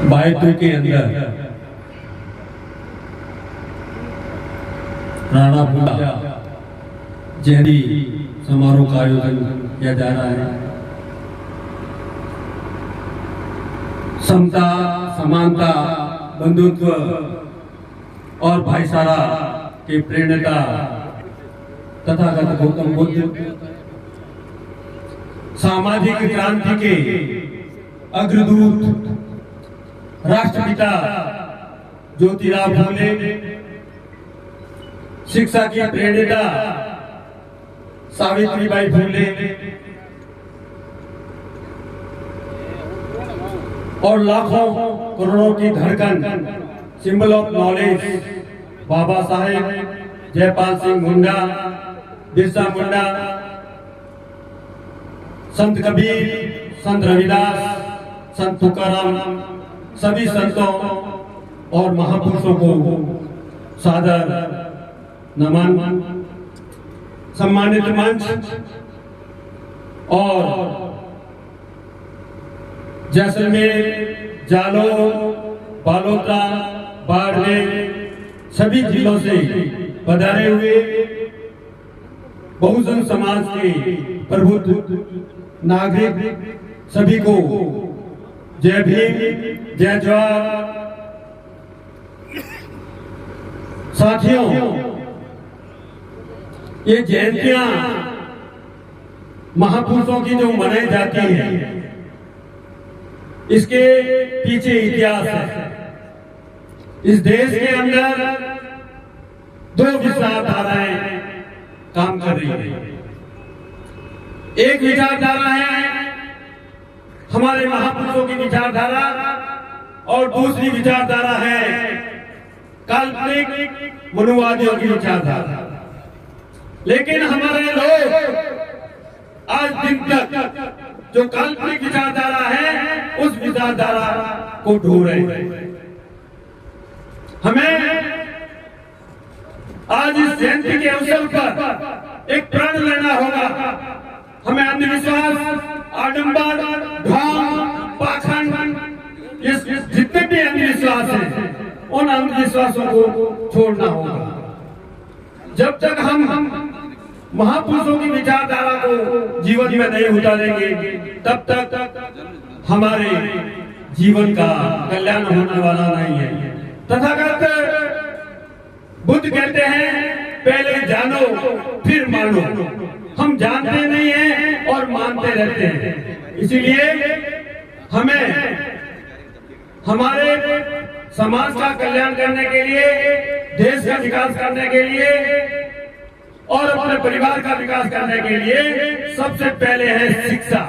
बायतू के अंदर राणा बुंदा जयंती समारोह का आयोजन किया जा रहा है। समता, समानता, बंधुत्व और भाईचारा के प्रेरणा तथागत गौतम बुद्ध सामाजिक क्रांति के अग्रदूत राष्ट्रपिता ज्योतिराव फूले, शिक्षा की प्रेरणा सावित्रीबाई फूले और लाखों करोड़ों की धड़कन symbol of knowledge Baba Saheb Jaipal Singh Munda, Birsa Munda, संत कबीर, संत रविदास, संत तुकाराम, सभी संतों और महापुरुषों को सादर नमन। सम्मानित मंच और जैसलमेर, जालौर, बालोतरा, बाड़मेर सभी जिलों से पधारे हुए बहुजन समाज के प्रबुद्ध नागरिक सभी को जय भीम, जय जवाहर। साथियों, ये जयंतियां महापुरुषों की जो मनाई जाती है, इसके पीछे इतिहास है। इस देश के अंदर दो विचारधाराएं काम कर रही है। एक विचारधारा है हमारे महापुरुषों की विचारधारा और दूसरी विचारधारा है काल्पनिक मनुवादियों की विचारधारा। लेकिन हमारे लोग आज दिन तक जो काल्पनिक विचारधारा है उस विचारधारा को ढूंढ रहे हैं। हमें आज इस जयंती के अवसर पर एक प्रण लेना होगा। हमें अंधविश्वास, आडंबर, ढोंग, पाखंड, जितने भी अंधविश्वास हैं उन अंधविश्वासों को छोड़ना होगा। जब तक हम महापुरुषों की विचारधारा को जीवन में नहीं उतारेंगे तब तक हमारे जीवन का कल्याण होने वाला नहीं है। तथागत बुद्ध कहते हैं पहले जानो फिर मानो। हम जानते नहीं हैं और मानते रहते हैं। इसीलिए हमें हमारे समाज का कल्याण करने के लिए, देश का विकास करने के लिए और अपने परिवार का विकास करने के लिए सबसे पहले है शिक्षा।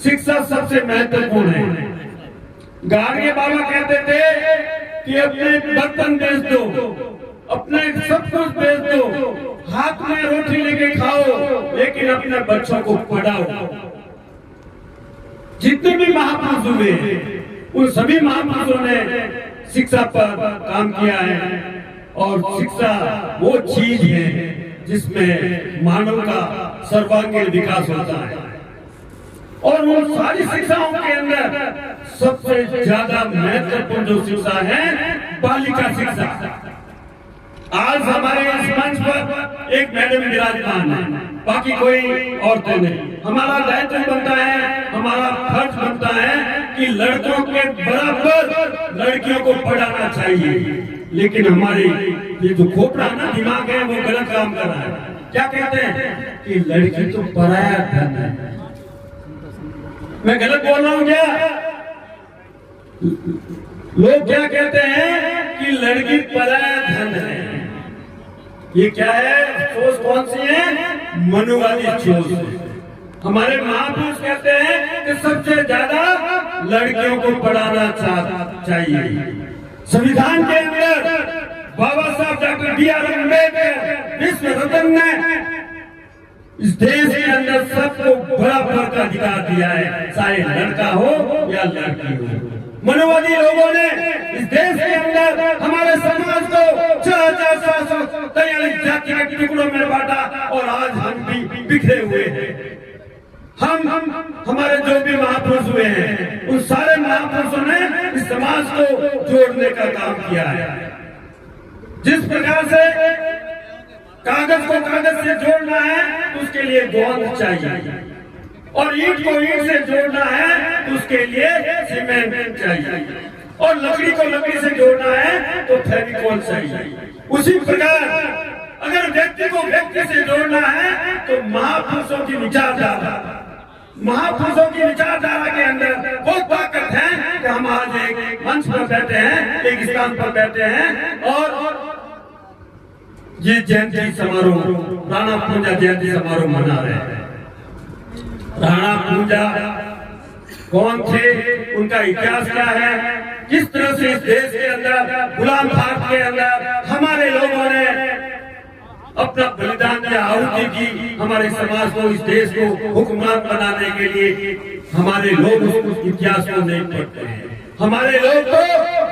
शिक्षा सबसे महत्वपूर्ण है। गार्गे बाबा कहते थे कि अपने बर्तन बेच दो, अपने सब कुछ बेच दो, हाथ में रोटी लेके खाओ, लेकिन अपने बच्चों को पढ़ाओ। जितने भी महापुरुष हुए उन सभी महापुरुषों ने शिक्षा पर काम किया है और शिक्षा वो चीज है जिसमें मानव का सर्वांगीण विकास होता है। और वो सारी शिक्षाओं के अंदर सबसे ज्यादा महत्वपूर्ण जो शिक्षा है बालिका शिक्षा। आज हमारे इस मंच पर एक मैडम विराजमान है, बाकी कोई औरतें नहीं। हमारा दायित्व बनता है, हमारा फर्ज बनता है कि लड़कों के बराबर लड़कियों को पढ़ाना चाहिए। लेकिन हमारे ये जो खोपड़ा ना दिमाग है वो गलत काम कर रहा है। क्या कहते हैं कि लड़की तो पराया धन है। मैं गलत बोल रहा हूँ क्या? लोग क्या कहते हैं कि लड़की पराया धन है। ये क्या है? सोच कौन सी है? मनुवादी सोच है। हमारे महापुरुष कहते हैं कि सबसे ज्यादा लड़कियों को पढ़ाना चाहिए। संविधान के अंदर बाबा साहब डॉक्टर बी.आर. अम्बेडकर विश्व रत्न ने इस देश के अंदर सबको बराबर का अधिकार दिया है, चाहे लड़का हो या लड़की हो। मनुवादी लोगों ने इस देश के अंदर हमारे समाज को 4,743 जाति के टुकड़ों में बांटा और आज हम भी बिखरे हुए हैं। हम हमारे जो भी महापुरुष हुए हैं उन सारे महापुरुषों ने समाज को जोड़ने का काम किया है। जिस प्रकार से कागज को कागज से जोड़ना है तो उसके लिए गोंद चाहिए, और ईंट को ईंट से जोड़ना है तो उसके लिए सीमेंट चाहिए, और लकड़ी को लकड़ी से जोड़ना है तो फेविकोल चाहिए। उसी प्रकार अगर व्यक्ति को व्यक्ति से जोड़ना है तो महापुरुषों की विचारधारा, महापुरुषों की विचारधारा के अंदर वो ताकत है कि हम आज एक मंच पर बैठे हैं, एक स्थान पर बैठे हैं, और ये जयंती समारोह, राणा पूंजा जयंती समारोह मना रहे हैं। राणा पूंजा कौन थे, उनका इतिहास क्या है, किस तरह से इस देश के अंदर, गुलाम भारत के अंदर हमारे लोगों ने अपना बलिदान दिया, आहुति दी, हमारे समाज को, इस देश को हुक्मरान बनाने के लिए। हमारे लोग उस इतिहास को नहीं पढ़ते हैं। हमारे लोग तो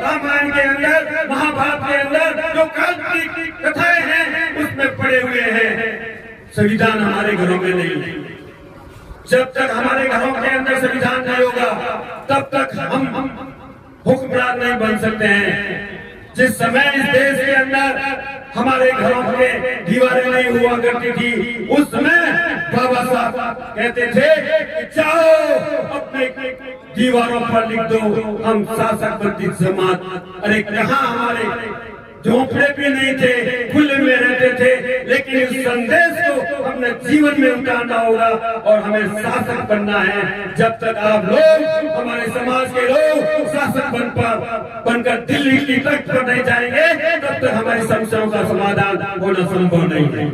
रामायण के अंदर, महाभारत के अंदर जो काल्पनिक कथाएं हैं उसमें पड़े हुए हैं। संविधान हमारे घरों में नहीं। जब तक हमारे घरों के अंदर संविधान नहीं होगा तब तक हम हुक्मरान नहीं बन सकते हैं। जिस समय इस देश के अंदर हमारे घरों के दीवारें नहीं हुआ करती थी, उस समय बाबा साहब कहते थे कि जाओ अपने दीवारों पर लिख दो, हम शासक बंदी समाज। अरे कहाँ, हमारे झोंपड़े भी नहीं थे, खुले में रहते थे, लेकिन इस संदेश को हमने जीवन में उतारना होगा और हमें शासक बनना है। जब तक आप लोग, हमारे समाज के लोग शासक बनकर दिल्ली की तख्त पर नहीं जाएंगे, तब तक हमारी समस्याओं का समाधान होना संभव नहीं है।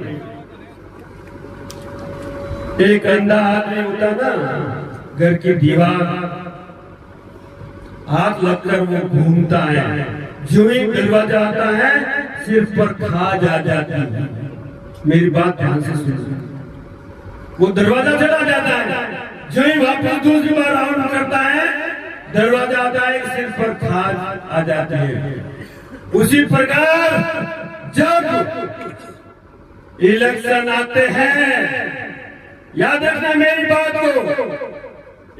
एक अंधा आदमी होता ना, घर की दीवार हाथ लगकर वो घूमता है, जो ही दरवाजा आता है सिर्फ पर खाज आ जाती है। मेरी बात ध्यान से सुनो, वो दरवाजा चला जाता है, जो ही वापस दूसरी बार राउंड करता है दरवाजा आता है, सिर्फ पर खाज आ जाती है। उसी प्रकार जब इलेक्शन आते हैं, याद रखना मेरी बात को,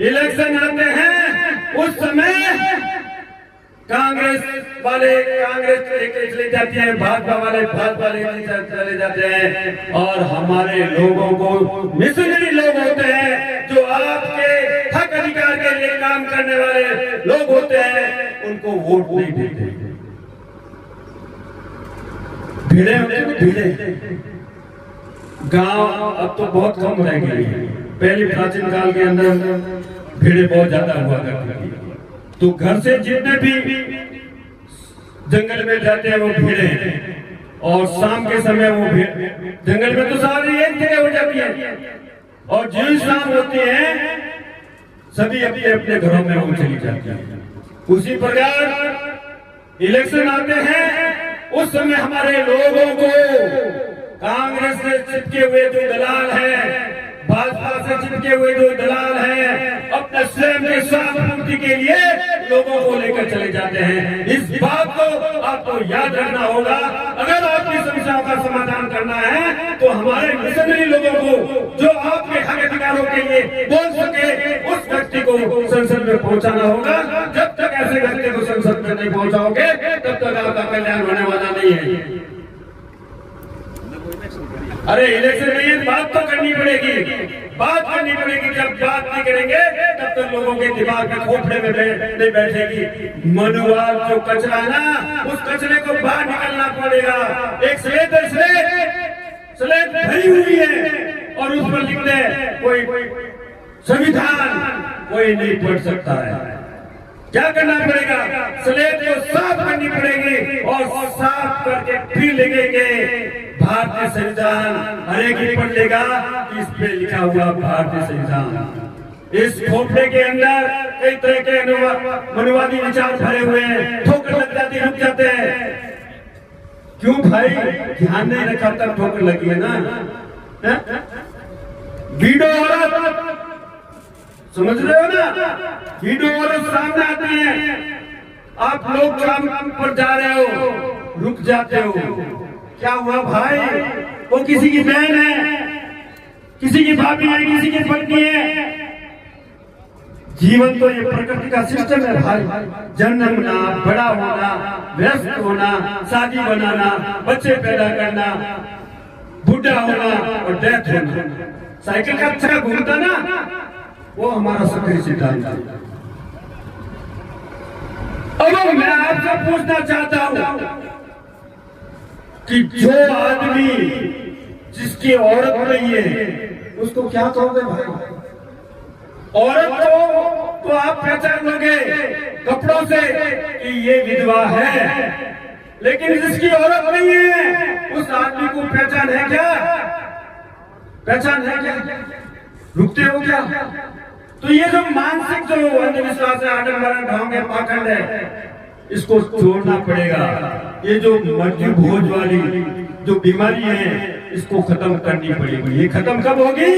इलेक्शन आते हैं उस समय कांग्रेस वाले कांग्रेस चले जाते हैं, भाजपा वाले भाजपा चले जाते हैं, और हमारे लोगों को मिशनरी लोग होते हैं जो आपके हक अधिकार के लिए काम करने वाले लोग होते हैं, उनको वोट नहीं देते। भीड़े गांव अब तो बहुत कम रह गई है। पहले प्राचीन काल के अंदर भीड़े बहुत ज्यादा हुआ करती थी, तो घर से जितने भी जंगल में जाते हैं वो भीड़े हैं, और शाम के समय वो जंगल में तो सारी एक जगह हो जाती है, और जो शाम होती है सभी अपने अपने घरों में वो चली जाती है। उसी प्रकार इलेक्शन आते हैं, उस समय हमारे लोगों को कांग्रेस से चिपके हुए जो दलाल है, भाजपा से चिपके हुए जो दलाल हैं, अपने स्वयं के स्वार्थ पूर्ति के लिए लोगों को लेकर चले जाते हैं। इस बात को आपको याद रखना होगा। अगर आपकी समस्याओं का समाधान करना है तो हमारे मिशनरी लोगों को, जो आपके हक अधिकारों के लिए बोल सके, उस व्यक्ति को संसद में पहुंचाना होगा। जब तक ऐसे व्यक्ति को संसद में नहीं पहुंचाओगे तब तक आपका कल्याण होने वाला नहीं है। अरे इलेक्शन में ये बात तो करनी पड़ेगी, बात करनी पड़ेगी। जब बात नहीं करेंगे तब तक लोगों के दिमाग में खोपड़े में नहीं बैठेगी। मनुवाद जो कचरा है ना, उस कचरे को बाहर निकलना पड़ेगा। एक स्लेट भरी हुई है और उस पर लिख दे कोई संविधान, कोई नहीं पढ़ सकता है। क्या करना पड़ेगा? स्लेट को साफ करनी पड़ेगी, और साफ करके फिर लिखेंगे भारतीय संविधान। हर एक ही पढ़ लेगा इस पे लिखा हुआ भारतीय संविधान। इस खोपड़े के अंदर कई तरह के मनुवादी विचार भरे हुए हैं, ठोकर लग जाती, रुक जाते हैं। क्यों भाई? ध्यान नहीं रखा तब ठोकर लगी है ना। वीडियो औरत समझ रहे हो ना, वीडियो औरत सामने आती है, आप लोग काम पर जा रहे हो, रुक जाते हो। क्या हुआ भाई? वो किसी की बहन है, किसी की भाभी है, किसी की पत्नी है, जीवन तो ये प्रकृति का सिस्टम है भाई। जन्मना, बड़ा होना, व्यस्त होना, शादी बनाना, बच्चे पैदा करना, बूढ़ा होना और डेथ होना। साइकिल का अच्छा घूमता ना, वो हमारा सक्रिय सिद्धांत है। अब मैं आपसे पूछना चाहता हूं कि जो आदमी जिसकी औरत नहीं है उसको क्या कहोगे भाई? औरत तो आप पहचान लोगे कपड़ों से कि ये विधवा है, लेकिन जिसकी औरत नहीं है उस आदमी को पहचान है क्या? पहचान है क्या? रुकते हो क्या? तो ये जो मानसिक जो अंधविश्वास है, आडम्बरण, ढोंग है, पाखंड है, इसको छोड़ना पड़ेगा। ये जो मृत्यु भोज वाली जो बीमारी है इसको खत्म करनी पड़ेगी। ये खत्म कब होगी?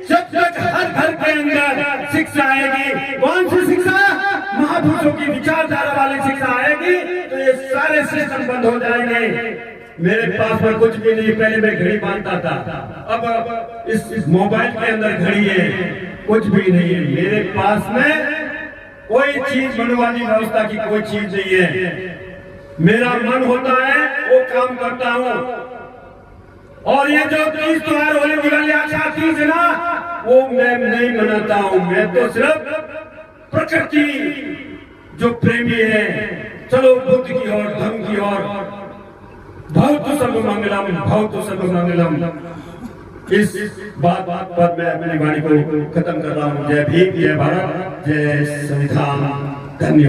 जब तक हर घर के अंदर शिक्षा आएगी। कौन सी शिक्षा? महापुरुषों की विचारधारा वाली शिक्षा आएगी तो ये सारे सिस्टम बंद हो जाएंगे। मेरे पास में कुछ भी नहीं, पहले मैं घड़ी बांधता था, अब इस मोबाइल के अंदर घड़ी है, कुछ भी नहीं है मेरे पास में। कोई चीज बनवाने व्यवस्था की कोई चीज नहीं है। मेरा मन होता है वो काम करता हूँ। और ये जो तीज त्योहार, होली, दिवाली, आषाढ़ तीज है ना, वो मैं नहीं मनाता हूँ। मैं तो सिर्फ प्रकृति जो प्रेमी है, चलो बुद्ध की ओर, धर्म की ओर, भवतु सर्वमंगलम, भवतु सर्वमंगलम, इस बात पर मैं अपनी वाणी को खत्म कर रहा हूँ। जय भीम, जय भारत, जय संविधान। धन्यवाद।